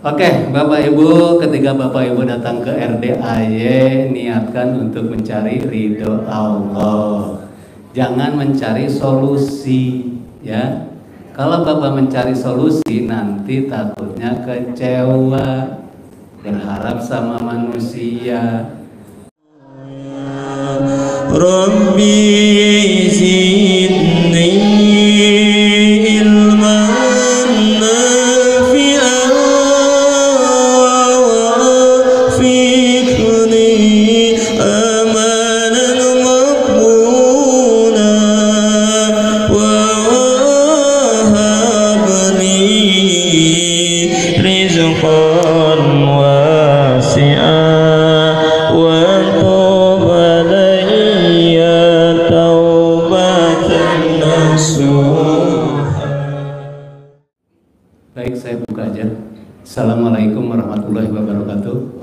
Oke, Bapak Ibu, ketika Bapak Ibu datang ke RDAY, niatkan untuk mencari ridho Allah. Jangan mencari solusi, ya. Kalau Bapak mencari solusi, nanti takutnya kecewa, berharap sama manusia. Rabbi zidni ilman nafi'an wafiqni amalan maqbula wa wahabli rizqan wasi'an wa Baik, saya buka aja. Assalamualaikum warahmatullahi wabarakatuh.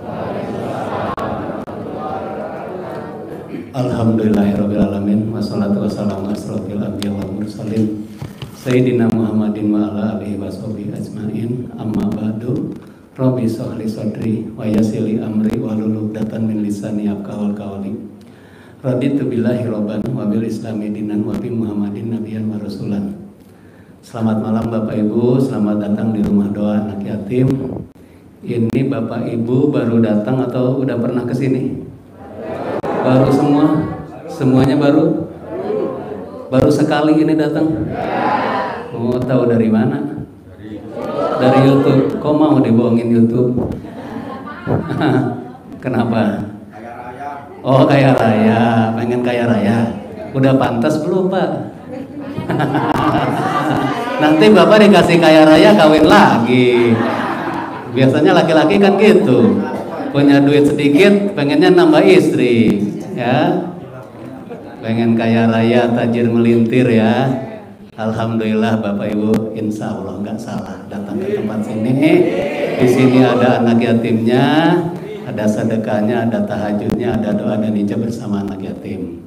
Alhamdulillahirrabbilalamin. Wassalatu wassalamu asrofil anbiya wal mursalin Sayyidina Muhammadin wa ala alihi wa sahbihi ajma'in. Amma ba'du. Rabbi shrahli sadri wa yassirli amri wahlul 'uqdatam min lisani yafqahu qawli. Raditu billahi robban wa bil islami dinan wa bi Muhammadin nabiyyan wa rasulan. Selamat malam Bapak Ibu, selamat datang di rumah doa anak yatim. Ini Bapak Ibu baru datang atau udah pernah ke sini? Baru semua? Semuanya baru? Baru sekali ini datang? Oh, tahu dari mana? Dari YouTube. Kok mau dibohongin YouTube? Kenapa? Oh, kaya raya, pengen kaya raya. Udah pantas belum, Pak? Nanti Bapak dikasih kaya raya kawin lagi. Biasanya laki-laki kan gitu, punya duit sedikit pengennya nambah istri, ya. Pengen kaya raya, tajir melintir, ya. Alhamdulillah Bapak Ibu, insya Allah nggak salah datang ke tempat sini. Di sini ada anak yatimnya, ada sedekahnya, ada tahajudnya, ada doa dan ijab bersama anak yatim.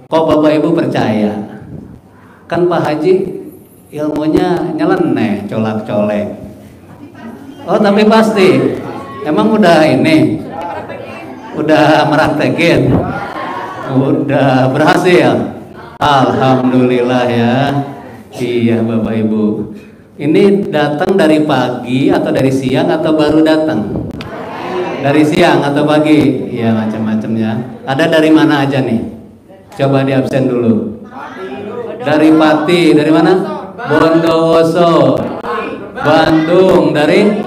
Kok Bapak Ibu percaya? Kan Pak Haji ilmunya nyeleneh, colak-colek. Oh, tapi pasti. Emang udah ini? Udah meraktekin? Udah berhasil? Alhamdulillah ya. Iya Bapak Ibu. Ini datang dari pagi atau dari siang atau baru datang? Dari siang atau pagi? Iya, macam-macam ya. Ada dari mana aja nih? Coba di absen dulu. Dari Pati, dari mana? Bondowoso, Bandung, dari?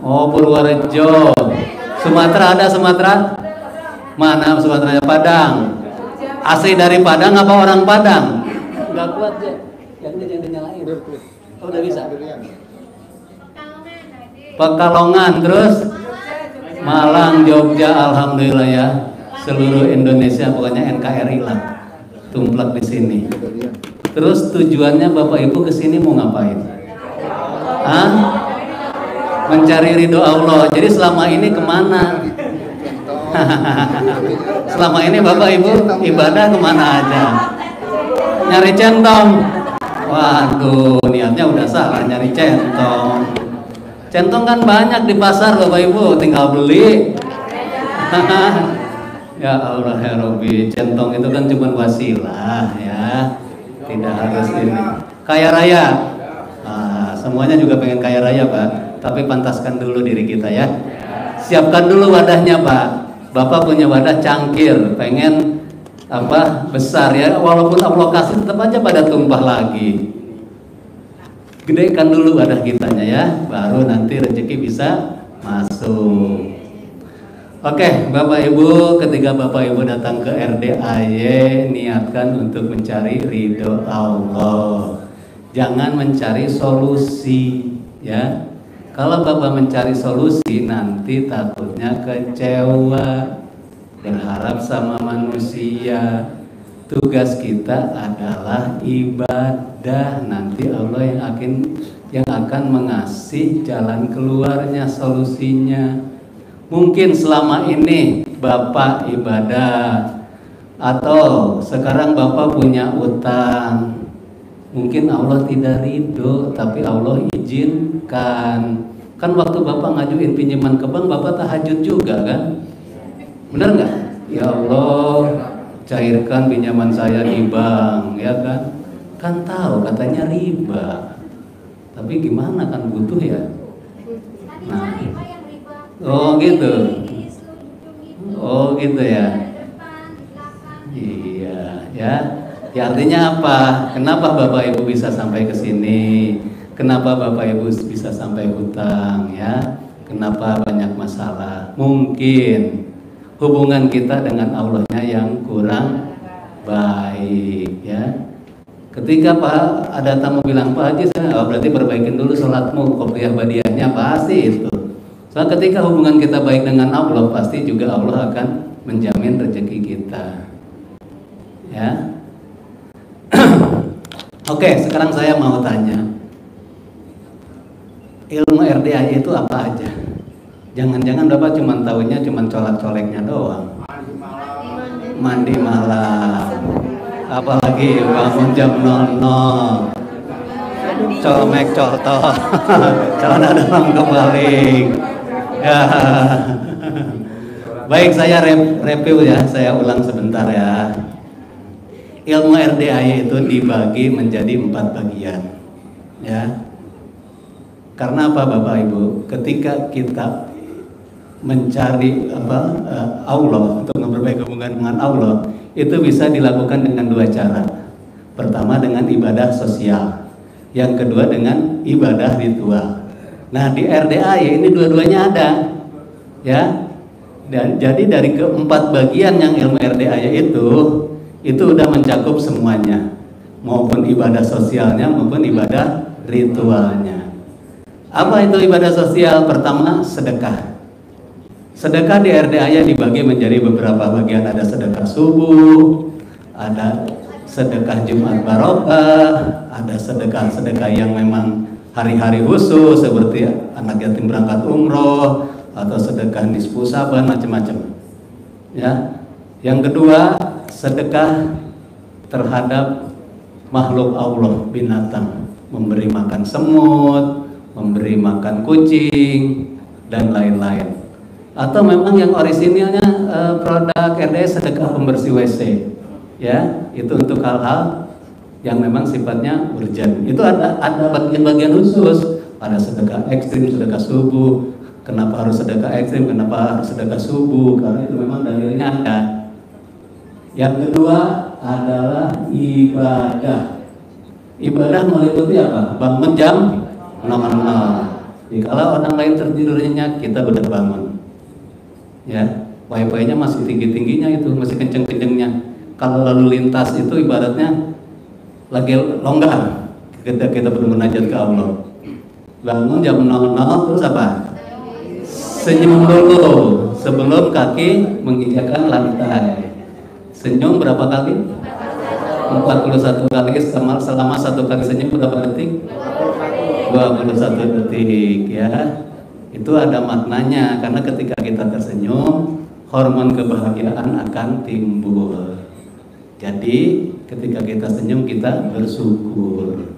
Oh, Purworejo. Sumatera ada Sumatera? Mana Sumatera? Padang. Asli dari Padang apa orang Padang? Enggak kuat ya. Yang dinyalain. Oh, udah bisa. Pekalongan, terus Malang, Jogja, alhamdulillah ya. Seluruh Indonesia pokoknya NKRI lah. Tumplak di sini. Terus tujuannya Bapak Ibu kesini mau ngapain? Hah? Mencari ridho Allah. Jadi selama ini kemana? Selama ini Bapak Ibu ibadah kemana aja? Nyari centong. Waduh, niatnya udah salah, nyari centong. Centong kan banyak di pasar Bapak Ibu, tinggal beli. Ya Allah ya Rabbi, centong itu kan cuma wasilah ya, tidak harus ini. Kaya raya, semuanya juga pengen kaya raya Pak, tapi pantaskan dulu diri kita ya. Siapkan dulu wadahnya Pak. Bapak punya wadah cangkir, pengen apa besar ya, walaupun Allah kasih tetap aja pada tumpah lagi. Gedekan dulu wadah kitanya ya, baru nanti rezeki bisa masuk. Oke, Bapak Ibu, ketika Bapak Ibu datang ke RDAY, niatkan untuk mencari ridho Allah. Jangan mencari solusi, ya. Kalau Bapak mencari solusi, nanti takutnya kecewa, berharap sama manusia. Tugas kita adalah ibadah. Nanti Allah yang akan mengasih jalan keluarnya, solusinya. Mungkin selama ini Bapak ibadah, atau sekarang Bapak punya utang, mungkin Allah tidak ridho, tapi Allah izinkan. Kan waktu Bapak ngajuin pinjaman ke bank, Bapak tahajud juga kan? Benar nggak? Ya Allah, cairkan pinjaman saya di bank, ya kan? Kan tahu katanya riba. Tapi gimana, kan butuh ya? Nah. Oh gitu. Oh gitu ya. Iya, ya. Ya artinya apa? Kenapa Bapak Ibu bisa sampai ke sini? Kenapa Bapak Ibu bisa sampai hutang, ya? Kenapa banyak masalah? Mungkin hubungan kita dengan Allahnya yang kurang baik, ya. Ketika Pak ada tamu bilang, Pak Haji, saya berarti perbaikin dulu sholatmu, qobliyah badiahnya, pasti itu. Soalnya ketika hubungan kita baik dengan Allah, pasti juga Allah akan menjamin rezeki kita, ya. Oke, sekarang saya mau tanya, ilmu RDAI itu apa aja? Jangan-jangan Bapak cuma tahunya cuma colak-coleknya doang. Mandi malam, apalagi bangun jam 00, colmek coltok, celana dalam kebalik. Ya. Baik, saya review ya, saya ulang sebentar ya. Ilmu RDAI itu dibagi menjadi 4 bagian, ya. Karena apa Bapak Ibu? Ketika kita mencari Allah, untuk memperbaiki hubungan dengan Allah, itu bisa dilakukan dengan 2 cara. Pertama dengan ibadah sosial, yang kedua dengan ibadah ritual. Nah di RDAI ini dua-duanya ada, ya. Dan jadi dari keempat bagian yang ilmu RDAI itu udah mencakup semuanya, maupun ibadah sosialnya maupun ibadah ritualnya. Apa itu ibadah sosial? Pertama, sedekah. Sedekah di RDAI dibagi menjadi beberapa bagian. Ada sedekah subuh, ada sedekah Jumat Barokah, ada sedekah-sedekah yang memang hari-hari khusus seperti anak yatim berangkat umroh atau sedekah nisfu saban, macam-macam. Ya. Yang kedua, sedekah terhadap makhluk Allah, binatang, memberi makan semut, memberi makan kucing, dan lain-lain. Atau memang yang orisinilnya produk RDAI sedekah pembersih WC, ya, itu untuk hal-hal yang memang sifatnya urgent. Itu ada bagian-bagian khusus. Ada sedekah ekstrim, sedekah subuh. Kenapa harus sedekah ekstrim? Kenapa harus sedekah subuh? Karena itu memang dalilnya ada. Yang kedua adalah ibadah. Ibadah meliputi apa? Bangun jam 00. Jadi kalau orang lain tertidurnya, kita udah bangun. Ya, wifi-nya masih tinggi-tingginya itu, masih kenceng-kencengnya. Kalau lalu lintas itu ibaratnya lagi longgar. Kita bermunajat ke Allah. Bangun jam 00 terus apa? Senyum dulu sebelum kaki menginjakan lantai. Senyum berapa kali? 41 kali. Selama 1 kali senyum berapa detik? 21 detik, ya. Itu ada maknanya, karena ketika kita tersenyum, hormon kebahagiaan akan timbul. Jadi ketika kita senyum, kita bersyukur.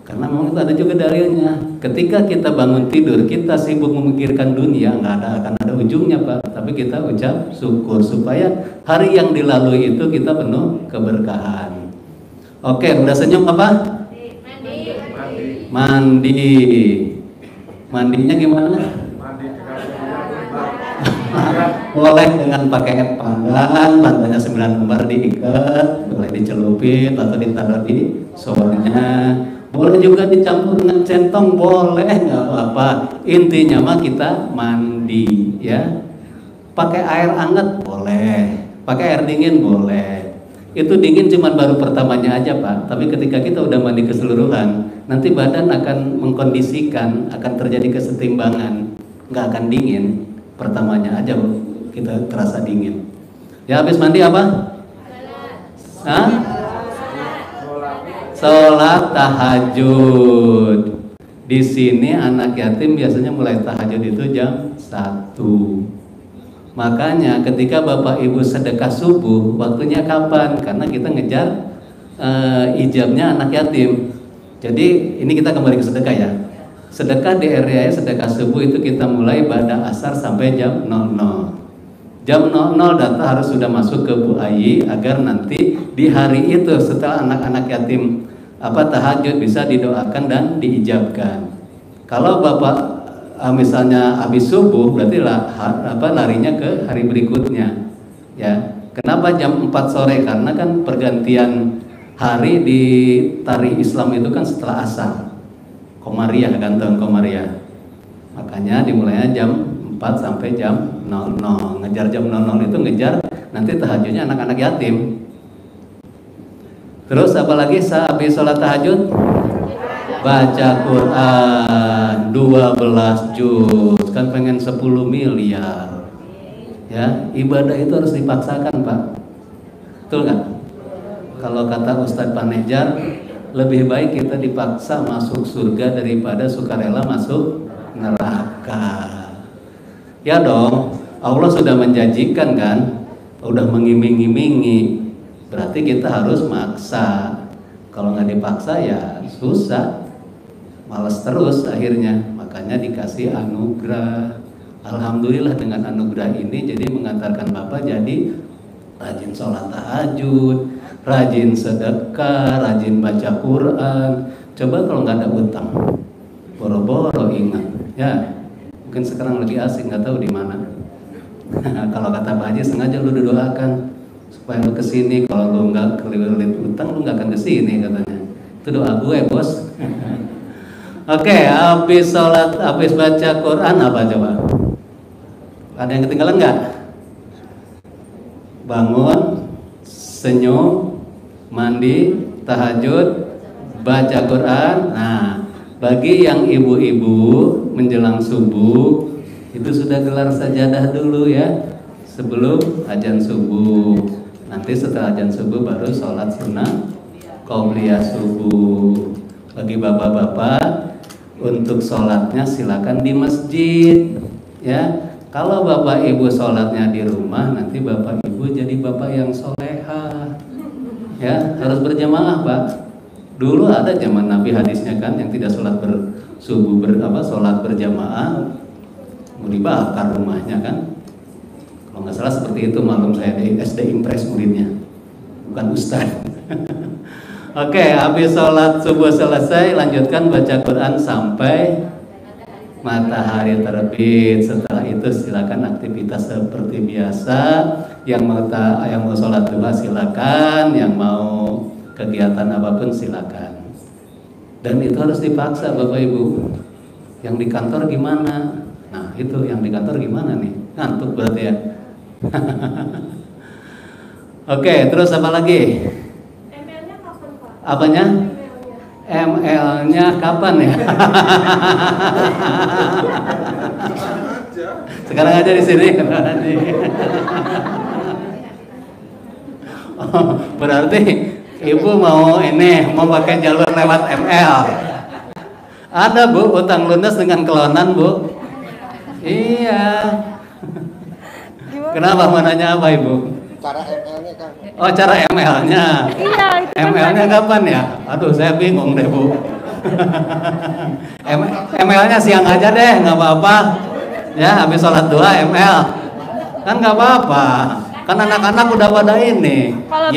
Karena memang itu ada juga dalilnya. Ketika kita bangun tidur, kita sibuk memikirkan dunia, akan ada ujungnya Pak. Tapi kita ucap syukur supaya hari yang dilalui itu kita penuh keberkahan. Oke, udah senyum apa? Mandi. Mandinya gimana? Boleh dengan pakai pandannya 9 lembar diikat, boleh dicelupin atau ditaruh di showernya. Boleh juga dicampur dengan centong, boleh, nggak apa-apa. Intinya mah kita mandi, ya. Pakai air hangat boleh, pakai air dingin boleh. Itu dingin cuma baru pertamanya aja Pak. Tapi ketika kita udah mandi keseluruhan, nanti badan akan mengkondisikan, akan terjadi kesetimbangan, nggak akan dingin. Pertamanya aja kita terasa dingin. Ya habis mandi apa? Hah? Sholat tahajud. Di sini anak yatim biasanya mulai tahajud itu jam 1. Makanya ketika Bapak Ibu sedekah subuh, waktunya kapan? Karena kita ngejar ijabnya anak yatim. Jadi ini kita kembali ke sedekah ya. Sedekah di area sedekah subuh itu kita mulai pada asar sampai jam 00. Jam 00 data harus sudah masuk ke Bu Ayi agar nanti di hari itu setelah anak-anak yatim tahajud bisa didoakan dan diijabkan. Kalau Bapak misalnya habis subuh berarti larinya ke hari berikutnya. Ya. Kenapa jam 4 sore? Karena kan pergantian hari di tari Islam itu kan setelah asar. Komariah kan, tahun Komariah. Makanya dimulainya jam 4 sampai jam 00. Ngejar jam 00 itu ngejar nanti tahajudnya anak-anak yatim. Terus apalagi habis sholat tahajud? Baca Quran 12 juz. Kan pengen 10 miliar. Ya, ibadah itu harus dipaksakan, Pak. Betul nggak? Kalau kata Ustadz Panejar, lebih baik kita dipaksa masuk surga daripada sukarela masuk neraka. Ya dong, Allah sudah menjanjikan kan, udah mengiming-imingi, berarti kita harus maksa. Kalau nggak dipaksa ya susah, malas terus akhirnya. Makanya dikasih anugerah. Alhamdulillah dengan anugerah ini jadi mengantarkan Bapak jadi rajin sholat tahajud, rajin sedekah, rajin baca Quran. Coba kalau nggak ada utang, boro-boro ingat, ya mungkin sekarang lagi asik nggak tahu di mana. Kalau kata Pak Haji sengaja lu doakan supaya lu kesini. Kalau lu nggak kelilit utang lu nggak akan kesini katanya. Itu doa gue bos. Oke, habis sholat, habis baca Quran apa coba? Ada yang ketinggalan nggak? Bangun, senyum, mandi, tahajud, baca Quran. Nah, bagi yang ibu-ibu menjelang subuh itu sudah gelar sajadah dulu ya sebelum azan subuh. Nanti setelah azan subuh baru sholat sunnah qabliyah subuh. Bagi bapak-bapak untuk sholatnya silakan di masjid ya. Kalau bapak ibu sholatnya di rumah, nanti bapak ibu jadi bapak yang soleha. Ya, harus berjamaah Pak. Dulu ada zaman Nabi hadisnya kan, yang tidak sholat sholat berjamaah, mau dibakar rumahnya kan. Kalau nggak salah seperti itu, maklum saya di SD Impres muridnya, bukan ustaz. Oke, habis sholat subuh selesai, lanjutkan baca Quran sampai matahari terbit. Setelah itu silakan aktivitas seperti biasa. Yang mau sholat duha silakan, yang mau kegiatan apapun silakan. Dan itu harus dipaksa Bapak Ibu. Yang di kantor gimana? Nah itu yang di kantor gimana nih? Ngantuk berarti ya. Oke, terus apa lagi? ML-nya kapan Pak? Apanya? ML-nya kapan ya? Sekarang aja di sini. Oh, berarti ibu mau pakai jalur lewat ML. Ada Bu utang lunas dengan kelonan Bu. Iya. Kenapa mau nanya apa Ibu? Cara ML-nya kan. Oh cara ML-nya. Iya, itu kan ML-nya kapan ya? Aduh saya bingung deh Bu. ML-nya siang aja deh, nggak apa-apa. Ya habis sholat duha ML. Kan nggak apa-apa. Kan anak-anak udah pada ini. Kalau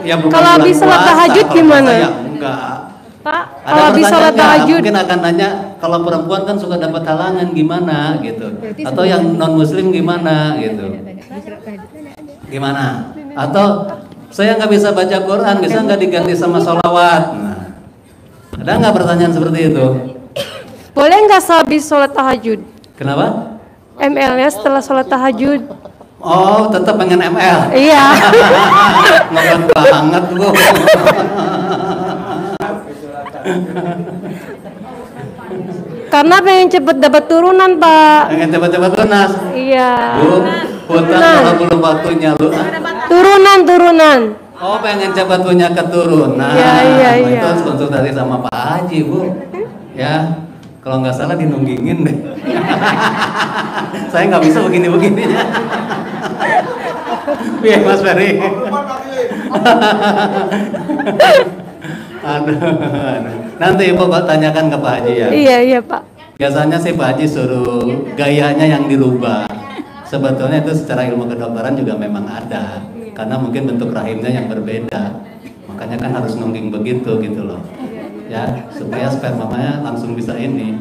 ya, bukan kalau habis bulan sholat puasa, tahajud kalau gimana? puasa ya enggak. Pak, Ada kalau habis sholat pertanyaan nggak? tahajud Mungkin akan nanya kalau perempuan kan suka dapat halangan gimana gitu. Atau yang non muslim gimana gitu. Gimana? Atau saya nggak bisa baca Quran, bisa nggak diganti sama sholawat? Nah, ada nggak pertanyaan seperti itu? boleh nggak habis sholat tahajud? Kenapa? ML-nya setelah sholat tahajud. Oh, tetap pengen ML. Iya. Ngeban banget Bu. Karena pengen cepet dapat turunan Pak. Pengen cepat-cepat lunas. Iya. Bu, hutang kalau belum waktunya lu. Turunan. Oh, pengen cepat punya keturunan. Iya, iya, Nah, iya. itu harus konsultasi sama Pak Haji Bu. Ya, kalau nggak salah dinunggingin deh. Saya nggak bisa begini-begininya. Iya Mas Ferry. Aduh. Nanti Ibu tanyakan ke Pak Haji ya. Iya Pak. Biasanya sih Pak Haji suruh gayanya yang dirubah. Sebetulnya itu secara ilmu kedokteran juga memang ada. Karena mungkin bentuk rahimnya yang berbeda. Makanya kan harus nungging begitu gitu loh. Ya, supaya spermanya langsung bisa ini.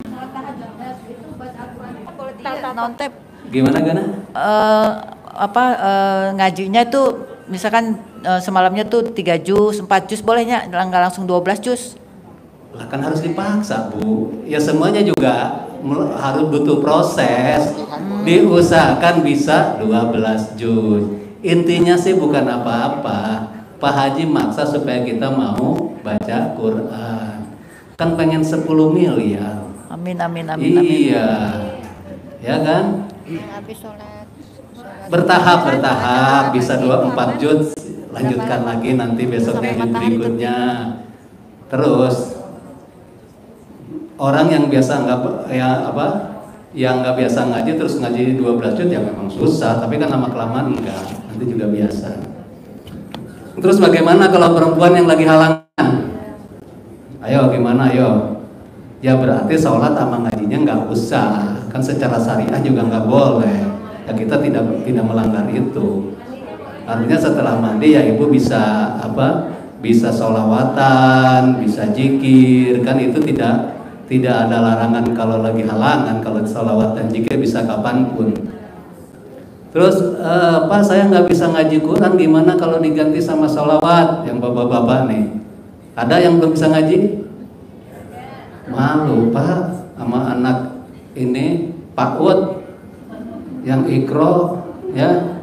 Nontep Gimana? ngajinya tuh misalkan semalamnya tuh 3 juz, 4 juz bolehnya nggak langsung 12 juz? Lah kan harus dipaksa Bu. Ya semuanya juga harus butuh proses. Diusahakan bisa 12 juz. Intinya sih bukan apa-apa. Pak Haji maksa supaya kita mau baca Quran. Kan pengen 10 miliar. Amin. Iya. Ya kan? Bertahap bisa 24 juz, lanjutkan lagi nanti besoknya juz berikutnya. Terus orang yang biasa yang nggak biasa ngaji terus ngaji 12 juz ya memang susah, tapi kan lama kelamaan enggak, nanti juga biasa. Terus bagaimana kalau perempuan yang lagi halangan? Ayo gimana ayo? Ya berarti sholat sama ngajinya nggak usah, kan secara syariah juga nggak boleh. Ya kita tidak melanggar itu. Artinya setelah mandi ya ibu bisa bisa sholawatan, bisa zikir, kan itu tidak ada larangan kalau lagi halangan. Kalau sholawat dan zikir bisa kapanpun. Terus Pak saya nggak bisa ngaji Quran, gimana kalau diganti sama sholawat? Yang bapak-bapak nih, ada yang belum bisa ngaji? Malu Pak sama anak ini PAUD yang ikro ya,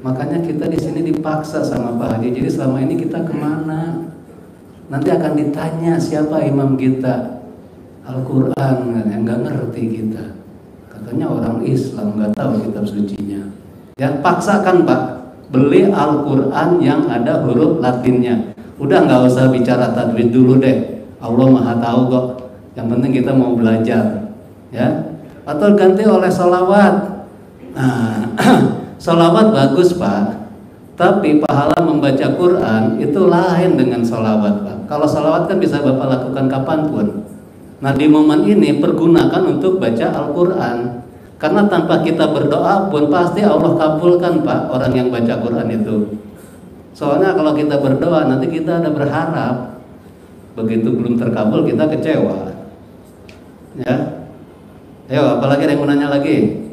makanya kita di sini dipaksa sama Pak Haji. Jadi selama ini kita kemana? Nanti akan ditanya siapa imam kita Al-Quran, yang nggak ngerti kita. Katanya orang Islam nggak tahu kitab sucinya. Ya paksakan Pak, beli Al-Quran yang ada huruf Latinnya. Udah nggak usah bicara tajwid dulu deh. Allah Maha tahu kok. Yang penting kita mau belajar, ya. Atau ganti oleh sholawat. Nah, sholawat bagus Pak, tapi pahala membaca Quran itu lain dengan sholawat Pak. Kalau sholawat kan bisa Bapak lakukan kapanpun. Nah di momen ini pergunakan untuk baca Al-Quran. Karena tanpa kita berdoa pun pasti Allah kabulkan Pak orang yang baca Quran itu. Soalnya kalau kita berdoa nanti kita ada berharap, begitu belum terkabul kita kecewa. Ya, ayo apalagi ada yang mau nanya lagi?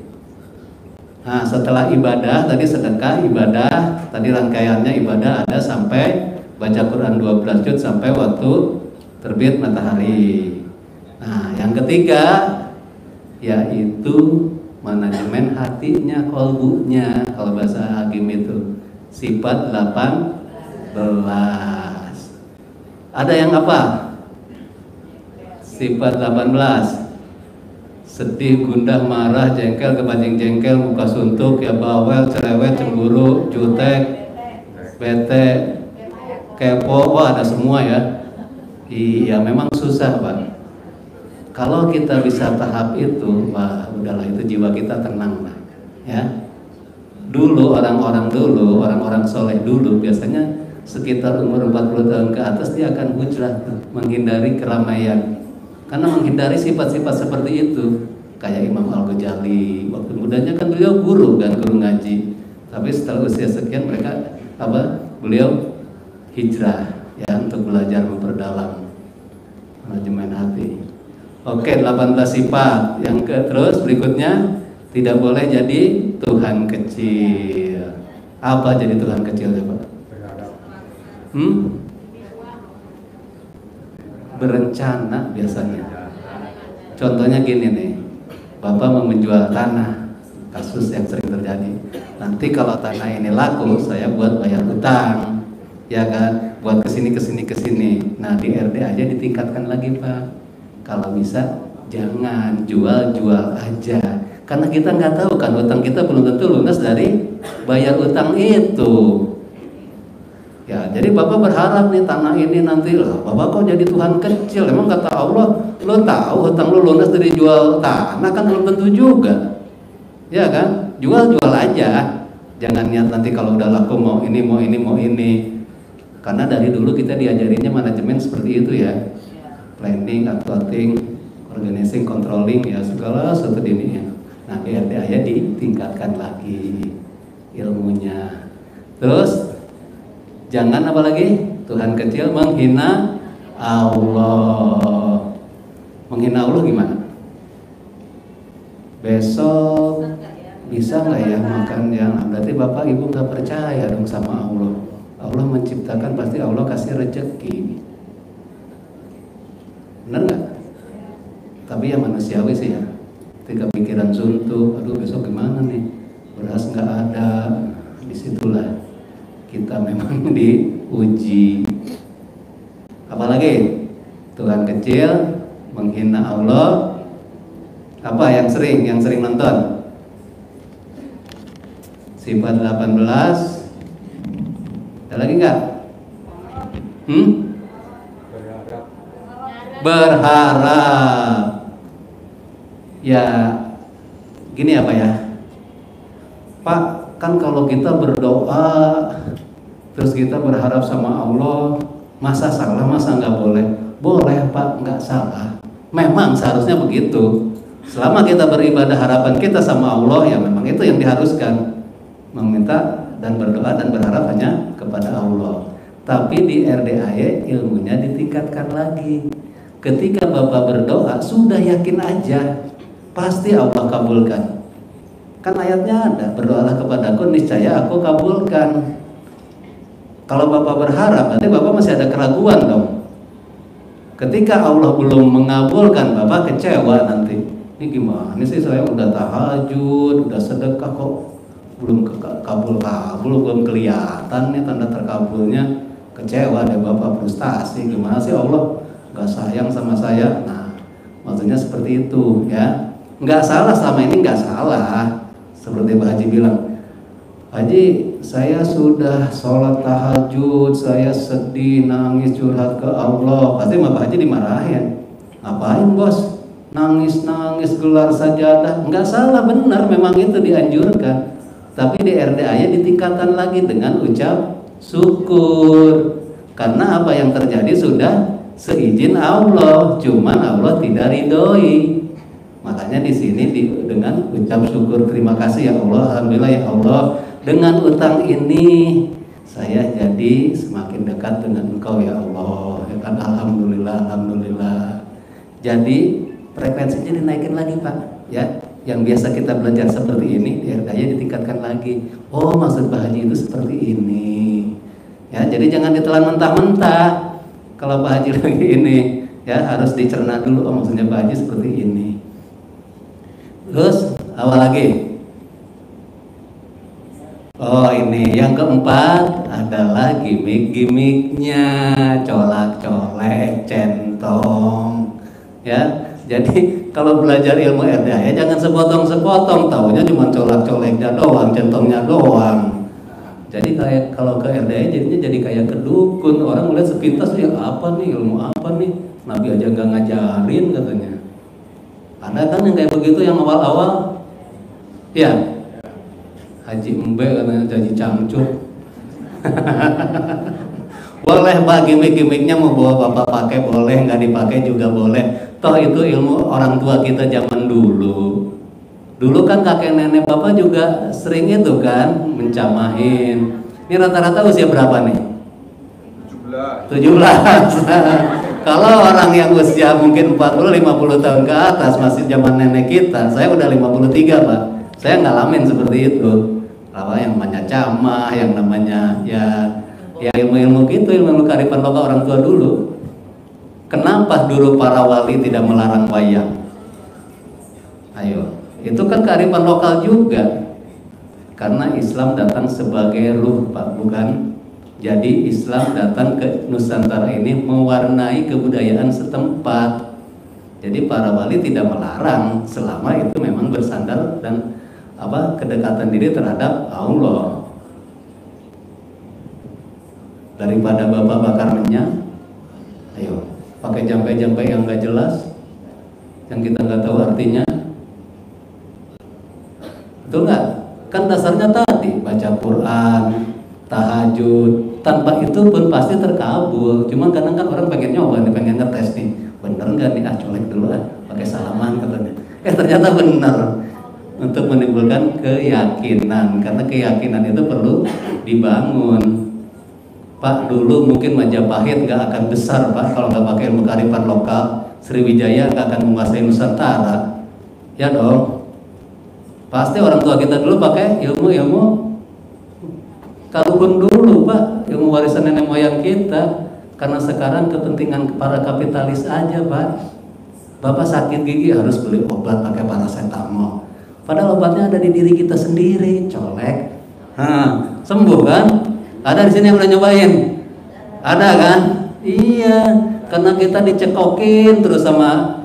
Nah setelah ibadah tadi sedekah ibadah, tadi rangkaiannya ibadah ada sampai baca Quran 12 juz sampai waktu terbit matahari. Nah yang ketiga yaitu manajemen hatinya, kolbunya, kalau bahasa Hakim itu sifat 18. Ada yang apa? Sifat 18. Sedih, gundah, marah, jengkel, kepancing jengkel, muka suntuk, ya bawel, cerewet, cemburu, jutek, bete, kepo, wah ada semua ya. Iya memang susah Pak. Kalau kita bisa tahap itu, wah udahlah itu jiwa kita tenang lah. Ya. Dulu orang-orang soleh dulu biasanya sekitar umur 40 tahun ke atas dia akan hujrah, menghindari keramaian. Karena menghindari sifat-sifat seperti itu. Kayak Imam Al-Ghazali, waktu mudanya kan beliau guru ngaji. Tapi setelah usia sekian beliau hijrah ya untuk belajar memperdalam manajemen hati. Oke, 18 sifat. Terus berikutnya tidak boleh jadi Tuhan kecil. Apa jadi Tuhan kecil ya Pak? Berencana biasanya. Contohnya gini nih, Bapak mau menjual tanah, kasus yang sering terjadi. Nanti kalau tanah ini laku, saya buat bayar utang, ya kan? Buat kesini. Nah di RD aja ditingkatkan lagi Pak. Kalau bisa jangan jual aja, karena kita nggak tahu kan utang kita belum tentu lunas dari bayar utang itu. Ya, jadi Bapak berharap nih tanah ini nanti lah, Bapak kok jadi Tuhan kecil? Emang kata Allah, lo tahu hutang lo lunas dari jual tanah? Kan belum tentu juga, ya kan? Jual aja, jangan niat nanti kalau udah laku mau ini. Karena dari dulu kita diajarinya manajemen seperti itu ya, planning, accounting, organizing, controlling, ya segala sesuatu ini ya. Nah di RDA ditingkatkan lagi ilmunya. Terus jangan apa lagi? Tuhan kecil menghina Allah. Menghina Allah gimana? Besok bisa nggak ya makan yang, berarti Bapak Ibu nggak percaya dong sama Allah. Allah menciptakan, pasti Allah kasih rezeki. Benar nggak? Tapi ya manusiawi sih ya. Ketika pikiran suntuk, aduh besok gimana nih? Beras nggak ada. Disitulah kita memang diuji. Apalagi Tuhan kecil menghina Allah. Apa yang sering nonton? Sifat 18. Ada lagi nggak? Berharap. Ya gini apa ya, Pak, kan kalau kita berdoa terus kita berharap sama Allah, masa salah, masa nggak boleh? Boleh Pak, nggak salah. Memang seharusnya begitu. Selama kita beribadah, harapan kita sama Allah, ya memang itu yang diharuskan, meminta dan berdoa dan berharap hanya kepada Allah. Tapi di RDAY ilmunya ditingkatkan lagi. Ketika Bapak berdoa, sudah yakin aja, pasti Allah kabulkan. Kan ayatnya ada, berdoalah kepadaku, niscaya aku kabulkan. Kalau Bapak berharap, nanti Bapak masih ada keraguan dong. Ketika Allah belum mengabulkan, Bapak kecewa nanti. Ini gimana sih, saya udah tahajud, udah sedekah kok belum kabul-kabul, belum kelihatan nih tanda terkabulnya. Kecewa deh Bapak, frustasi. Gimana sih Allah gak sayang sama saya? Nah, maksudnya seperti itu ya. Nggak salah, selama ini nggak salah. Seperti Pak Haji bilang, Haji saya sudah sholat tahajud, saya sedih, nangis, curhat ke Allah. Pasti Pak Haji dimarahin. Ngapain bos? Nangis-nangis, gelar sajadah. Nggak salah, benar, memang itu dianjurkan. Tapi di RDA ditingkatkan lagi dengan ucap syukur. Karena apa yang terjadi sudah seizin Allah, cuman Allah tidak ridhoi. Makanya di sini dengan ucap syukur, terima kasih ya Allah, alhamdulillah ya Allah, dengan utang ini saya jadi semakin dekat dengan Engkau ya Allah. Ya kan, alhamdulillah, alhamdulillah. Jadi frekuensinya dinaikin lagi Pak, ya. Yang biasa kita belajar seperti ini, di RDA ditingkatkan lagi. Oh, maksud Pak Haji itu seperti ini. Ya, jadi jangan ditelan mentah-mentah. Kalau Pak Haji lagi ini, ya harus dicerna dulu. Oh, maksudnya Pak Haji seperti ini. Terus apa lagi? Oh, ini yang keempat adalah gimmick-gimmicknya, colak-colek, centong. Ya, jadi kalau belajar ilmu RDA jangan sepotong-sepotong, taunya cuma colak-coleknya doang, centongnya doang. Jadi kayak kalau ke RDA jadinya jadi kayak kedukun. Orang melihat sepintas, ya apa nih, ilmu apa nih, Nabi aja nggak ngajarin katanya. Anda kan yang kayak begitu yang awal-awal, ya Haji Embe katanya, Haji Cangcut. Boleh Pak, gimmick-gimmicknya mau bawa Bapak pakai boleh, nggak dipakai juga boleh. Toh itu ilmu orang tua kita zaman dulu. Dulu kan kakek nenek Bapak juga sering itu kan mencamahin. Ini rata-rata usia berapa nih? 17. Kalau orang yang usia mungkin 40-50 tahun ke atas, masih zaman nenek kita, saya udah 53 Pak. Saya ngalamin seperti itu. Apa yang namanya camah, yang namanya ya ilmu-ilmu gitu, ilmu kearifan lokal orang tua dulu. Kenapa dulu para wali tidak melarang wayang? Ayo, itu kan kearifan lokal juga. Karena Islam datang sebagai ruh Pak, bukan? Jadi Islam datang ke Nusantara ini mewarnai kebudayaan setempat. Jadi para wali tidak melarang selama itu memang bersandar dan kedekatan diri terhadap Allah. Daripada Bapak bakar minyak, ayo pakai jampe-jampe yang nggak jelas, yang kita nggak tahu artinya. Betul nggak? Kan dasarnya tadi baca Quran, tahajud, tanpa itu pun pasti terkabul. Cuman kadang kan orang pengen nyoba nih, pengen ngetes nih, bener nggak nih, colek dulu pakai salaman katanya. Ternyata benar, untuk menimbulkan keyakinan, karena keyakinan itu perlu dibangun. Pak, dulu mungkin Majapahit nggak akan besar Pak kalau nggak pakai ilmu kearifan lokal. Sriwijaya nggak akan menguasai Nusantara, ya dong. Pasti orang tua kita dulu pakai ilmu kaluhun dulu Pak, ilmu warisan nenek moyang kita. Karena sekarang kepentingan para kapitalis aja Pak. Bapak sakit gigi harus beli obat pakai paracetamol. Padahal obatnya ada di diri kita sendiri, colek. Sembuh kan? Ada di sini yang udah nyobain? Ada kan? Iya, karena kita dicekokin terus sama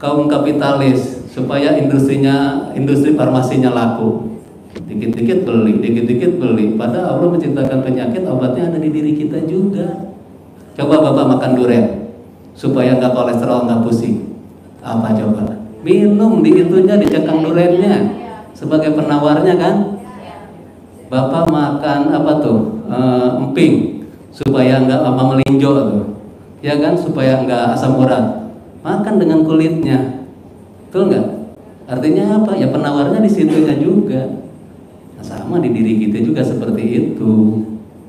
kaum kapitalis supaya industri farmasinya laku. Dikit-dikit beli. Padahal Allah menciptakan penyakit, obatnya ada di diri kita juga. Coba Bapak makan durian supaya nggak kolesterol, nggak pusing. Apa coba? Minum di itunya, dicekang duriannya sebagai penawarnya kan. Bapak makan apa tuh? Emping supaya nggak melinjo tuh, ya kan? Supaya nggak asam urat. Makan dengan kulitnya, betul nggak? Artinya apa? Ya penawarnya di situnya juga. Nah, sama di diri kita juga seperti itu.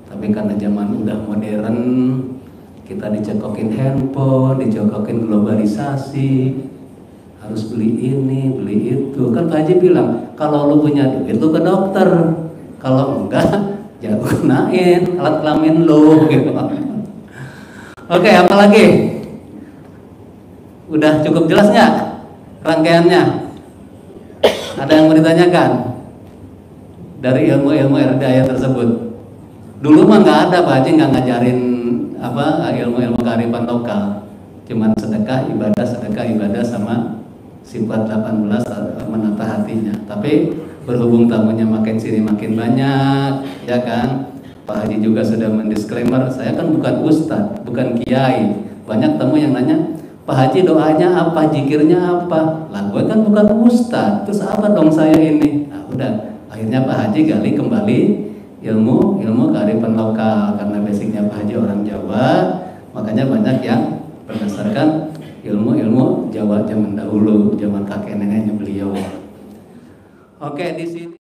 Tapi karena zaman udah modern, kita dicekokin handphone, dicekokin globalisasi, harus beli ini, beli itu. Kan Pak Haji bilang, kalau lu punya duit lu ke dokter, kalau enggak, jangan gunain alat kelamin lu gitu. Oke, apa lagi? Udah cukup jelas nggak rangkaiannya? Ada yang mau ditanyakan dari ilmu-ilmu erdaya tersebut? Dulu mah nggak ada, Pak Haji nggak ngajarin ilmu-ilmu kearifan lokal, cuman sedekah ibadah sama sifat 18 menata hatinya. Tapi berhubung tamunya makin sini makin banyak, ya kan? Pak Haji juga sudah mendisklaimer, saya kan bukan ustadz, bukan kiai. Banyak tamu yang nanya, Pak Haji doanya apa, zikirnya apa? Lah gue kan bukan ustadz, terus apa dong saya ini? Nah udah, akhirnya Pak Haji gali kembali ilmu kearifan lokal, karena basicnya Pak Haji orang Jawa, makanya banyak yang berdasarkan ilmu Jawa zaman dahulu, zaman kakek neneknya beliau. Oke, di sini